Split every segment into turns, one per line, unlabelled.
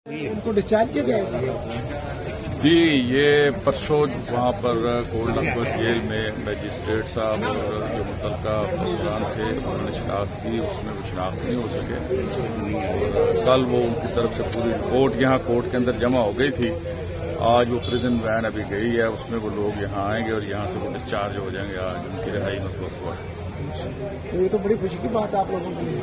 ان کو ڈسچارج کیا جائے گا؟
جی، یہ پرسوں وہاں پر کولڈ لمبر جیل میں مجسٹریٹ صاحب اور جو متعلقہ افسران تھے انہوں نے شناخت کی، اس میں وہ شناخت نہیں ہو سکے اور کل وہ ان کی طرف سے پوری رپورٹ یہاں کورٹ کے اندر جمع ہو گئی تھی۔ آج وہ پریزن وین ابھی گئی ہے، اس میں وہ لوگ یہاں آئیں گے اور یہاں سے وہ ڈسچارج ہو جائیں گے۔ آج ان کی رہائی متوقع ہے۔
تو یہ تو بڑی خوشی کی بات ہے آپ لوگوں کے لیے۔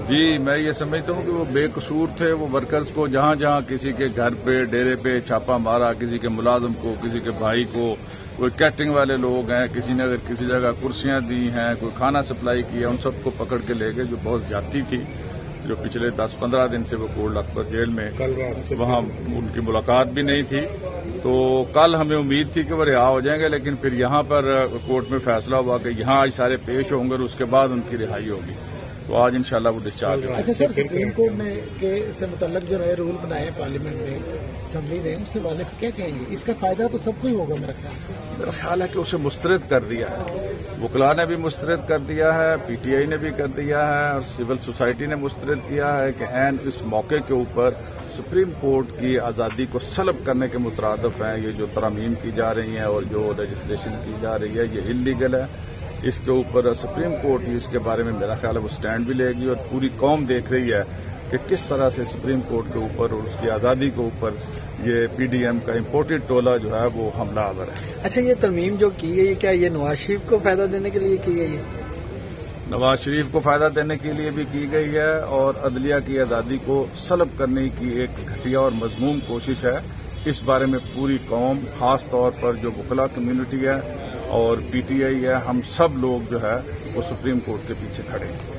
جی، میں یہ سمجھتا ہوں کہ وہ بے قصور تھے۔ وہ ورکرز کو جہاں جہاں کسی کے گھر پہ ڈیرے پہ چھاپا مارا، کسی کے ملازم کو، کسی کے بھائی کو، کوئی کیٹرنگ والے لوگ ہیں، کسی نے اگر کسی جگہ کرسیاں دی ہیں، کوئی کھانا سپلائی کیا، ان سب کو پکڑ کے لے گئے، جو بہت زیادتی تھی، جو پچھلے 10-15 دن سے وہ کولڈ لکھپت جیل میں وہاں ان کی ملاقات بھی نہیں تھی۔ تو کل ہمیں امید تھی کہ وہ رہا ہو جائیں گے، لیکن پھر یہاں پر کورٹ میں فیصلہ ہوا کہ یہاں آج سارے پیش ہوں گے اور اس کے بعد ان کی رہائی ہوگی۔ تو آج انشاءاللہ وہ ڈسچارج ہوگا۔
اچھا سر، سپریم کورٹ نے کے سے متعلق جو نئے رول بنائے پارلیمنٹ میں، اسمبلی نے، اس حوالے سے کیا کہیں گے؟ اس کا فائدہ تو سب کو ہی ہوگا میرا
خیال ہے کہ اسے مسترد کر دیا ہے، وکلا نے بھی مسترد کر دیا ہے، پی ٹی آئی نے بھی کر دیا ہے اور سول سوسائٹی نے مسترد کیا ہے کہ عین اس موقع کے اوپر سپریم کورٹ کی آزادی کو سلب کرنے کے مترادف ہیں۔ یہ جو ترامیم کی جا رہی ہیں اور جو لیجسلیشن کی جا رہی ہے، یہ انلیگل ہے۔ اس کے اوپر سپریم کورٹ ہی اس کے بارے میں میرا خیال ہے وہ سٹینڈ بھی لے گی اور پوری قوم دیکھ رہی ہے کہ کس طرح سے سپریم کورٹ کے اوپر اور اس کی آزادی کے اوپر یہ پی ڈی ایم کا امپورٹڈ ٹولہ جو ہے وہ حملہ آور ہے۔
اچھا، یہ ترمیم جو کی گئی ہے، کیا یہ نواز شریف کو فائدہ دینے کے لیے کی گئی ہے؟
نواز شریف کو فائدہ دینے کے لیے بھی کی گئی ہے اور عدلیہ کی آزادی کو سلب کرنے کی ایک گھٹیا اور مذموم کوشش ہے۔ اس بارے میں پوری قوم، خاص طور پر جو وکلا کمیونٹی ہے اور پی ٹی آئی ہے، ہم سب لوگ جو ہے وہ سپریم کورٹ کے پیچھے کھڑے ہیں۔